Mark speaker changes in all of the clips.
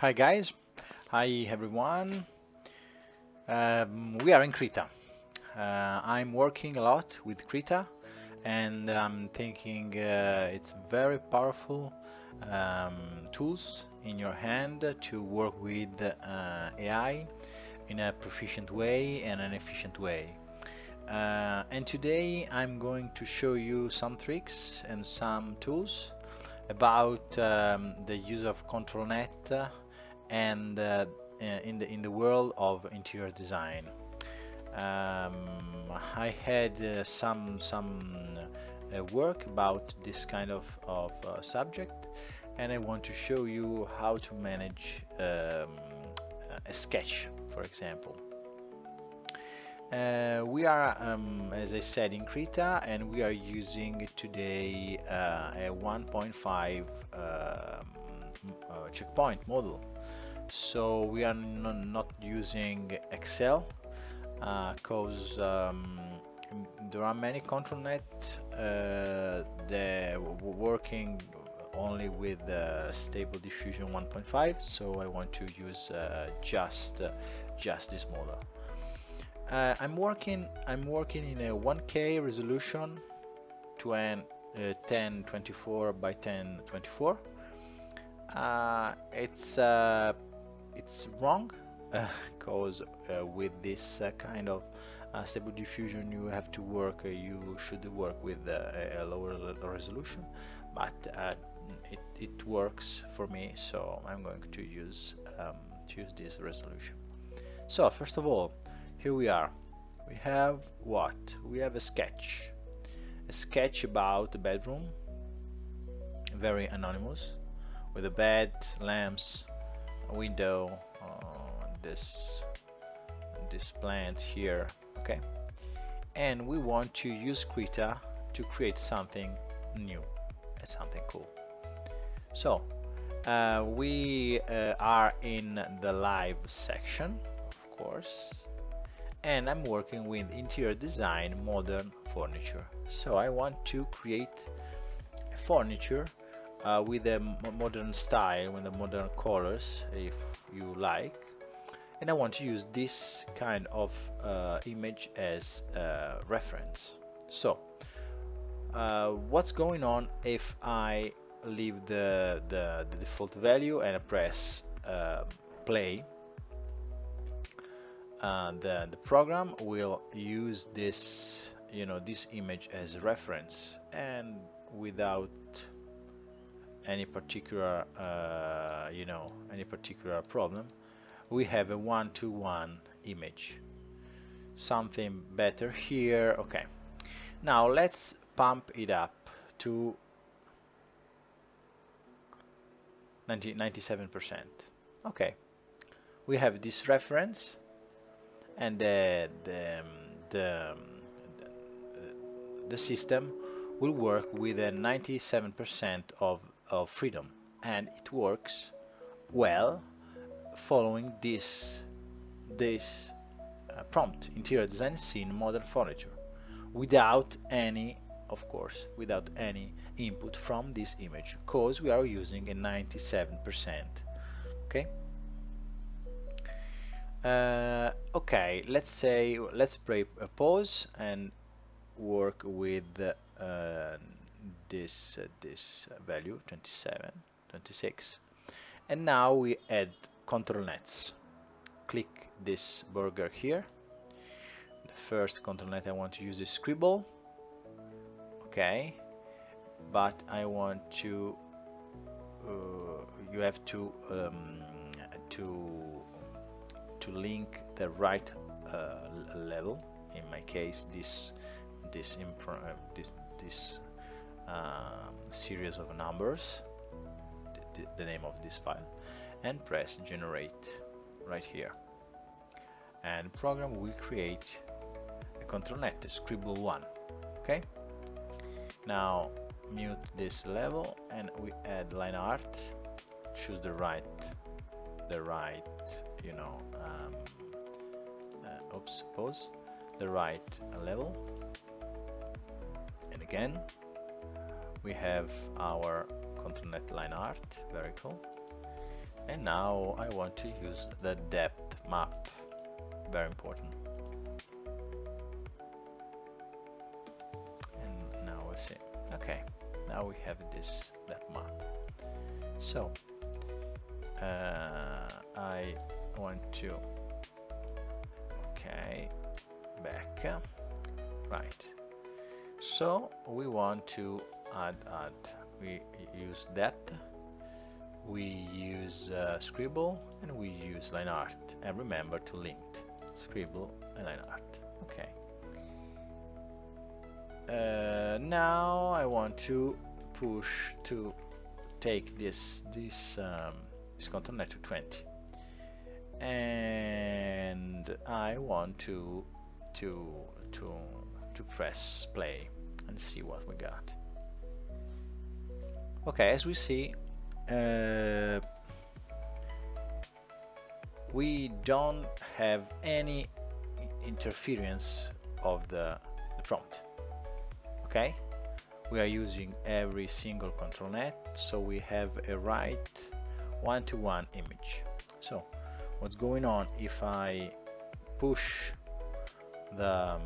Speaker 1: Hi guys, hi everyone. We are in Krita. I'm working a lot with Krita, and I'm thinking it's very powerful tools in your hand to work with AI in a proficient way and an efficient way. And today I'm going to show you some tricks and some tools about the use of ControlNet and in the world of interior design. I had some work about this kind of subject, and I want to show you how to manage a sketch, for example. We are, as I said, in Krita, and we are using today a 1.5 checkpoint model. So we are not using Excel because there are many ControlNet that working only with StableDiffusion 1.5. So I want to use just this model. I'm working in a 1K resolution to an 1024 by 1024. It's wrong because with this kind of StableDiffusion you have to work. You should work with a lower resolution, but it works for me, so I'm going to use this resolution. So first of all, here we are. We have what? We have a sketch about the bedroom, very anonymous, with a bed, lamps, a window, this plant here, okay? And we want to use Krita to create something new and something cool. So we are in the live section, of course, and I'm working with interior design, modern furniture. So I want to create a furniture with a modern style, with the modern colors, if you like, and I want to use this kind of image as reference. So what's going on if I leave the default value and I press play? The program will use this, this image as a reference, and without any particular any particular problem, we have a one-to-one image. Something better here. Okay, now let's pump it up to 97%. Okay, we have this reference, and the system will work with a 97% of freedom, and it works well following this prompt: interior design scene, modern furniture, without any, of course, without any input from this image, because we are using a 97%. Okay. Okay, let's play a pause and work with this value 27, 26, and now we add ControlNets. Click this burger here. The first ControlNet I want to use is Scribble. Okay, but I want to you have to link the right level. In my case, this series of numbers, the name of this file, and press generate right here, and the program will create a ControlNet, Scribble 1. Okay, now mute this level and we add line art. Choose the right pause, the right level, and again we have our ControlNet line art. Very cool. And now I want to use the depth map, very important. And now we'll see. Okay, now we have this depth map. So I want to, okay, back, right. So we want to add, we use depth, we use scribble, and we use line art, and remember to link scribble and line art. Okay. Now I want to push to take this ControlNet to 20, and I want to press play and see what we got. Okay, as we see, we don't have any interference of the prompt. Okay, we are using every single ControlNet, so we have a right one-to-one image. So what's going on if I push the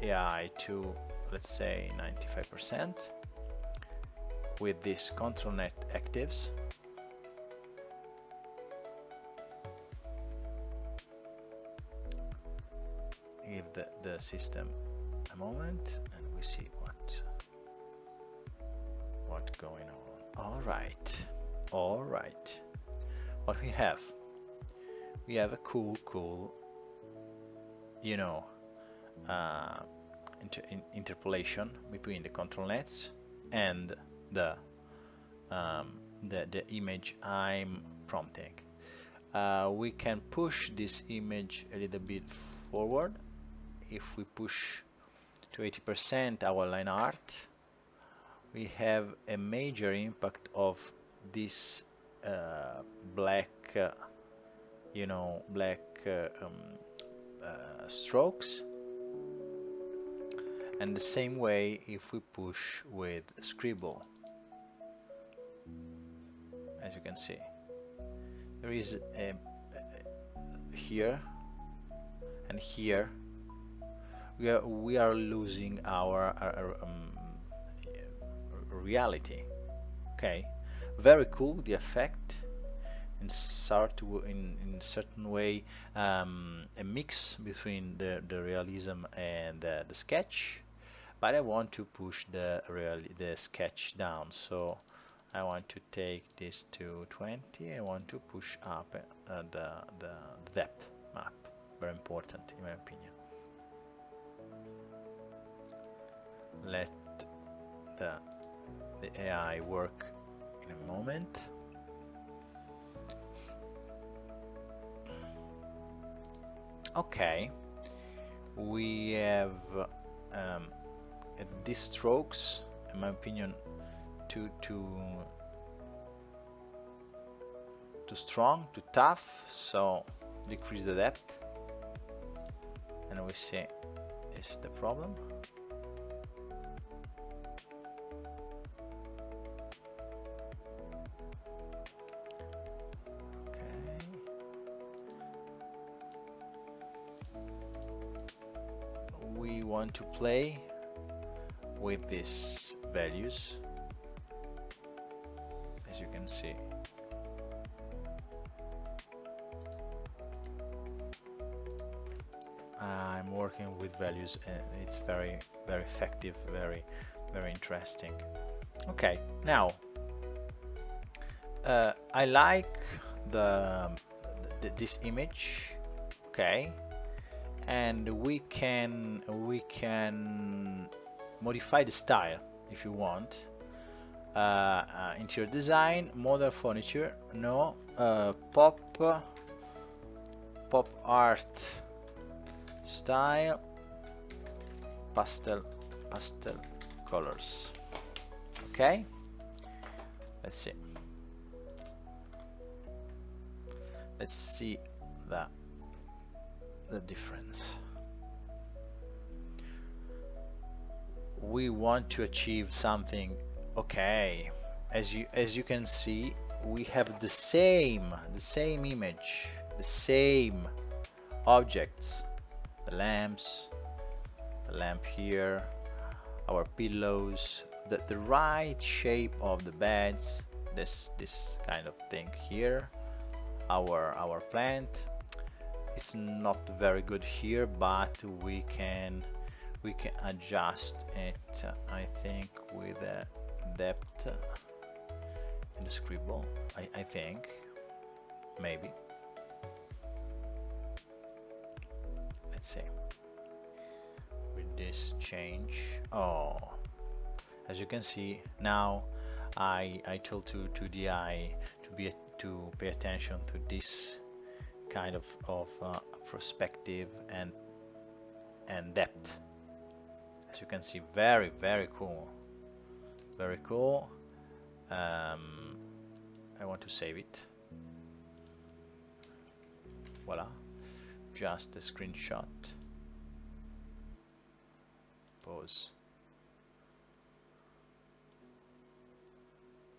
Speaker 1: AI to, let's say, 95% with this ControlNet actives? Give the system a moment and we see what's going on. All right. What we have a cool, you know, interpolation between the ControlNets and the image I'm prompting. We can push this image a little bit forward. If we push to 80% our line art, we have a major impact of this black, strokes. And the same way if we push with scribble. As you can see, there is here and here we are losing our reality. Okay, very cool, the effect, in certain way a mix between the realism and the sketch, but I want to push the sketch down, so I want to take this to 20. I want to push up the depth map, very important in my opinion. Let the AI work in a moment. Okay, we have these strokes, in my opinion, too strong, too tough, so decrease the depth, and we see is the problem. We want to play with these values, as you can see. I'm working with values and it's very effective, very interesting. Okay, now I like this image. Okay, and we can modify the style if you want. Interior design, modern furniture, no, pop art style, pastel colors. Okay, let's see the difference. We want to achieve something, okay, as you can see, we have the same image, the same objects, the lamp here, our pillows, the right shape of the beds, this kind of thing here, our plant. It's not very good here, but we can adjust it, I think, with a depth in the scribble. I think, maybe. Let's see. With this change, oh, as you can see now, I told to DI to pay attention to this kind of perspective and depth. As you can see, very cool, very cool. I want to save it. Voila, just a screenshot. Pause.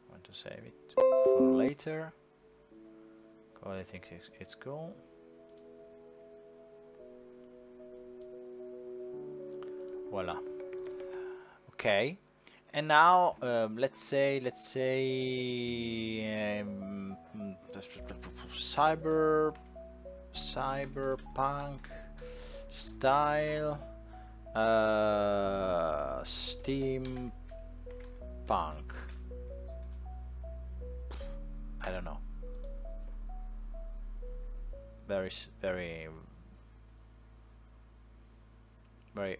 Speaker 1: I want to save it for later, because I think it's cool. Voila. Okay, and now let's say cyberpunk style, steampunk. I don't know. Very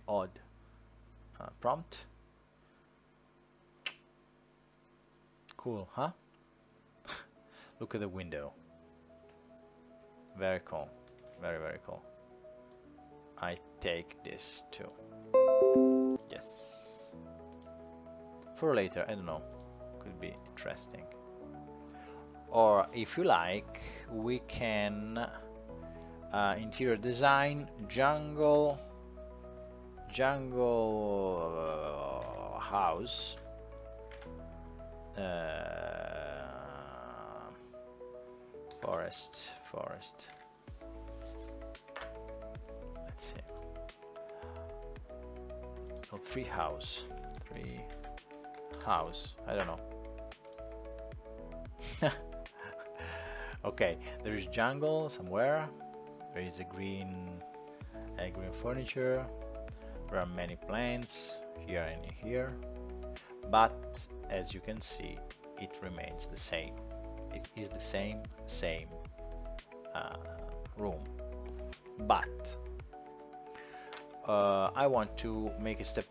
Speaker 1: odd prompt. Cool, huh? Look at the window. Very cool. Very cool. I take this too. Yes. For later, I don't know. Could be interesting. Or if you like, we can interior design jungle house, forest. Let's see. Oh, tree house. I don't know. Okay, there is jungle somewhere. There is a green furniture. There are many plants here and here, but as you can see, it remains the same. It is the same room, but I want to make a step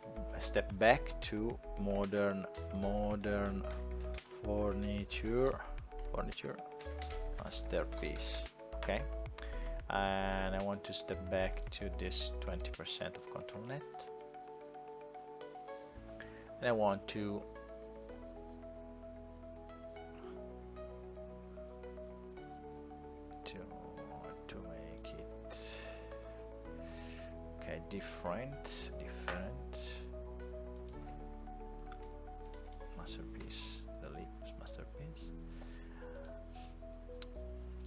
Speaker 1: back to modern furniture masterpiece. Okay, and I want to step back to this 20% of ControlNet, and I want to make it okay, different masterpiece, delete masterpiece.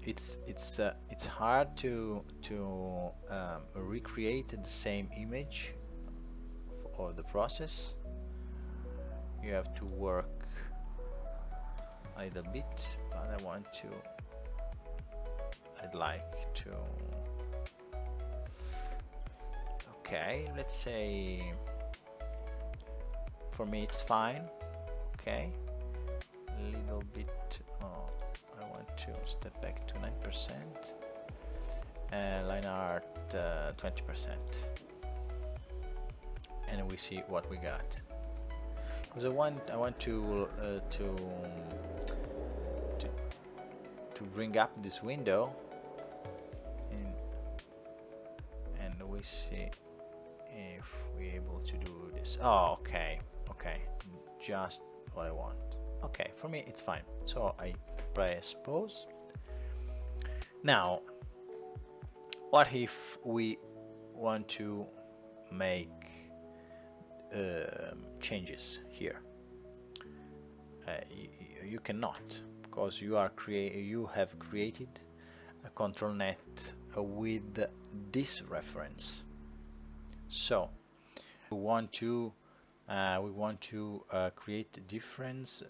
Speaker 1: It's hard to recreate the same image for the process. You have to work a little bit, but I'd like to. Okay, let's say for me it's fine. Okay, a little bit. I want to step back to 9%, and line art 20%, and we see what we got. Because I want to bring up this window, and we see if we're able to do this. Oh, okay, just what I want. Okay, for me it's fine. So I press pause. Now, what if we want to make changes here? you cannot, because you have created a ControlNet with this reference. So we want to create a difference,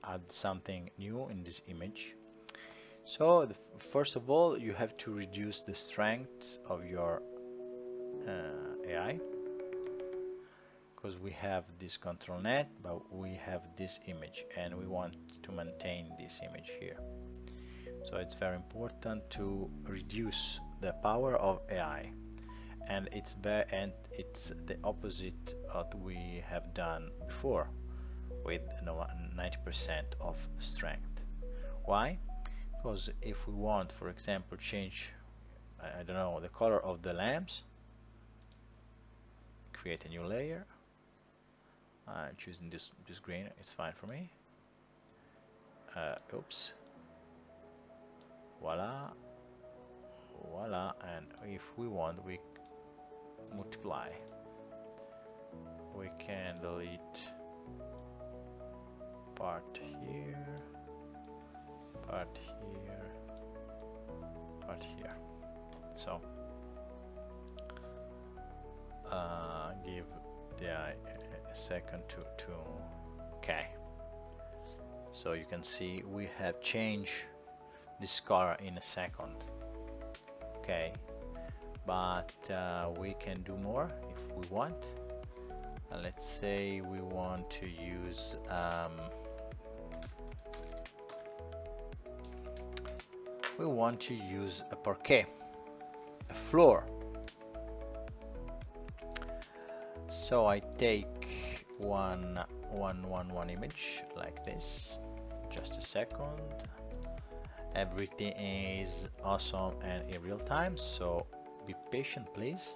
Speaker 1: add something new in this image. So first of all, you have to reduce the strength of your AI, because we have this ControlNet, but we have this image and we want to maintain this image here. So it's very important to reduce the power of AI, and it's the opposite of what we have done before with 90% of strength. Why? Because if we want, for example, change, I don't know, the color of the lamps, create a new layer. I'm choosing this green, it's fine for me. Oops. Voila, voila, and if we want, we multiply. We can delete part here, part here, part here. So give the a second to okay. So you can see we have changed this color in a second. Okay, but we can do more if we want. Let's say we want to use a parquet, a floor. So I take one image like this. Just a second. Everything is awesome and in real time, so be patient, please.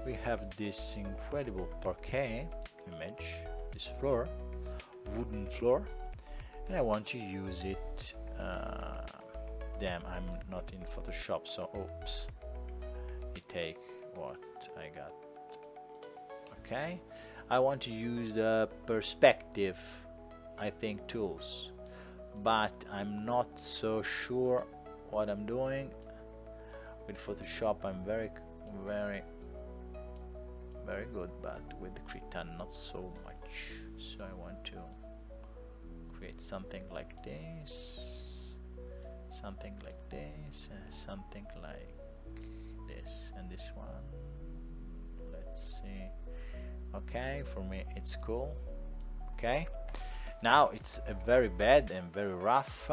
Speaker 1: We have this incredible parquet image, this floor, wooden floor, and I want to use it. Damn, I'm not in Photoshop, so oops. You take what I got. Okay, I want to use the perspective, I think, tools, but I'm not so sure what I'm doing. With Photoshop I'm very good, but with the Krita not so much. So I want to create something like this, something like this, and something like this, and this one. Let's see. Okay, for me it's cool. Okay, now it's a very bad and very rough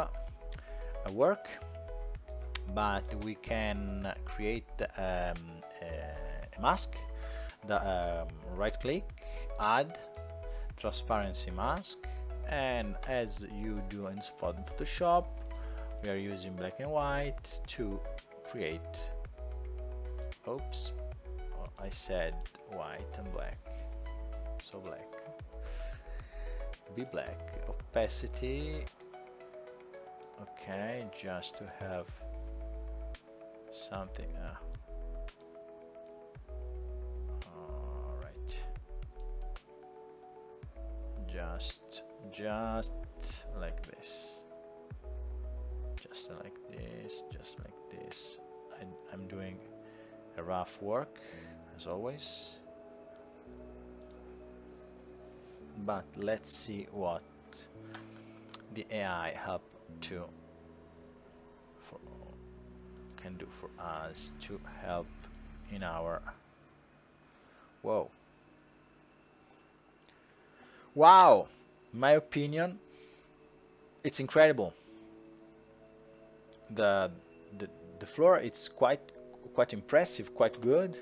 Speaker 1: work, but we can create a mask. Right click, add transparency mask, and as you do in Photoshop, we are using black and white to create, oops, I said white and black, so black, be black, opacity, okay, just to have something. Alright, just like this, just like this, just like this. I'm doing a rough work as always, but let's see what the AI can do for us to help in our wow, my opinion, it's incredible. The floor, it's quite impressive, quite good,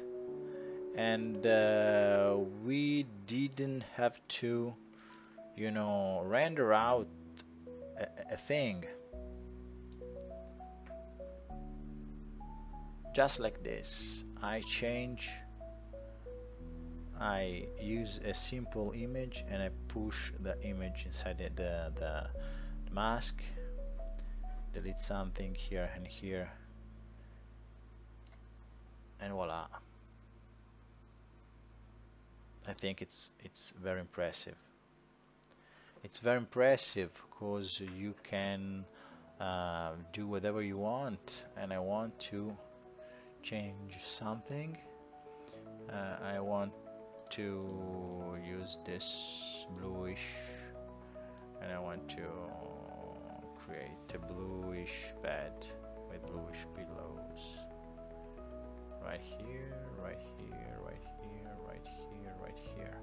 Speaker 1: and we didn't have to, you know, render out a thing. Just like this, I use a simple image and I push the image inside the mask, delete something here and here, and voila. I think it's very impressive. It's very impressive because you can do whatever you want, and I want to change something. I want to use this bluish, and I want to create a bluish bed with bluish pillows right here, right here, right here, right here, right here,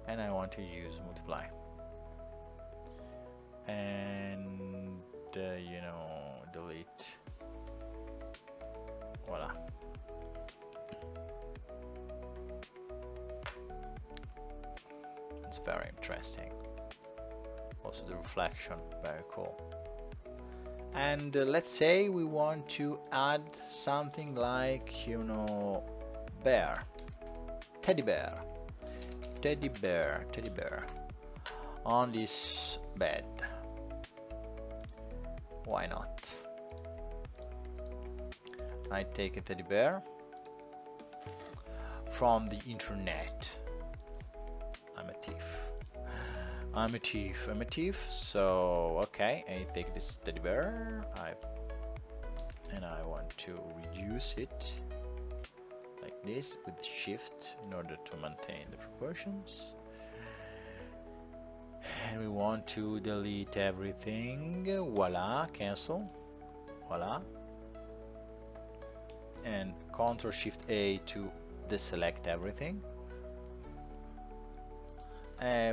Speaker 1: and I want to use multiply, and you know, delete. Voila. It's very interesting. Also the reflection, very cool. And let's say we want to add something like, you know, bear, teddy bear on this bed. Why not? I take a teddy bear from the internet. I'm a thief. So okay, I take this teddy bear, and I want to reduce it like this with shift in order to maintain the proportions. And we want to delete everything. Voila, cancel. Voila. And Ctrl Shift A to deselect everything.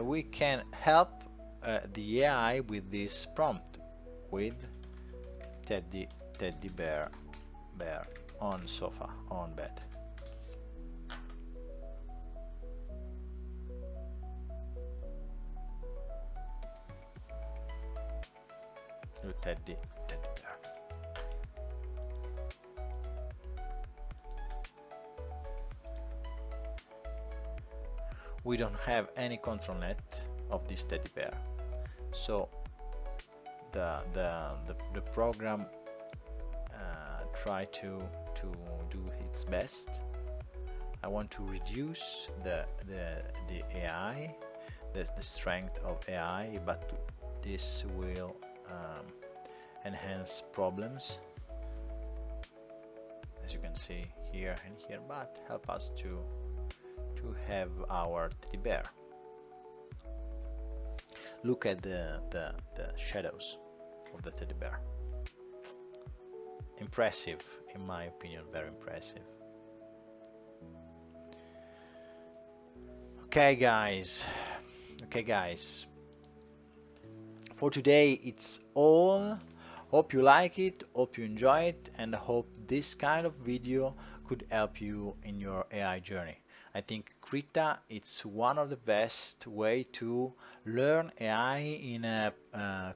Speaker 1: We can help the AI with this prompt with teddy bear on sofa, on bed. Teddy bear. We don't have any ControlNet of this teddy bear, so the program try to do its best. I want to reduce the AI, the strength of AI, but this will enhance problems, as you can see here and here, but help us to have our teddy bear. Look at the shadows of the teddy bear. Impressive, in my opinion, very impressive. Okay guys, for today it's all. Hope you like it, hope you enjoy it, and hope this kind of video could help you in your AI journey. I think Krita it's one of the best way to learn AI in a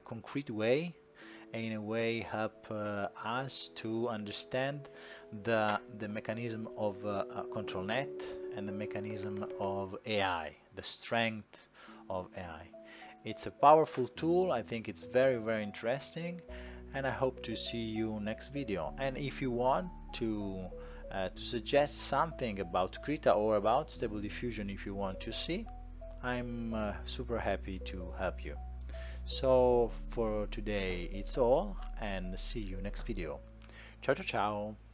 Speaker 1: concrete way, and in a way help us to understand the mechanism of ControlNet and the mechanism of AI, the strength of AI. It's a powerful tool. I think it's very, very interesting, and I hope to see you next video. And if you want to suggest something about Krita or about StableDiffusion, if you want to see, I'm super happy to help you. So for today it's all, and see you next video. Ciao ciao ciao.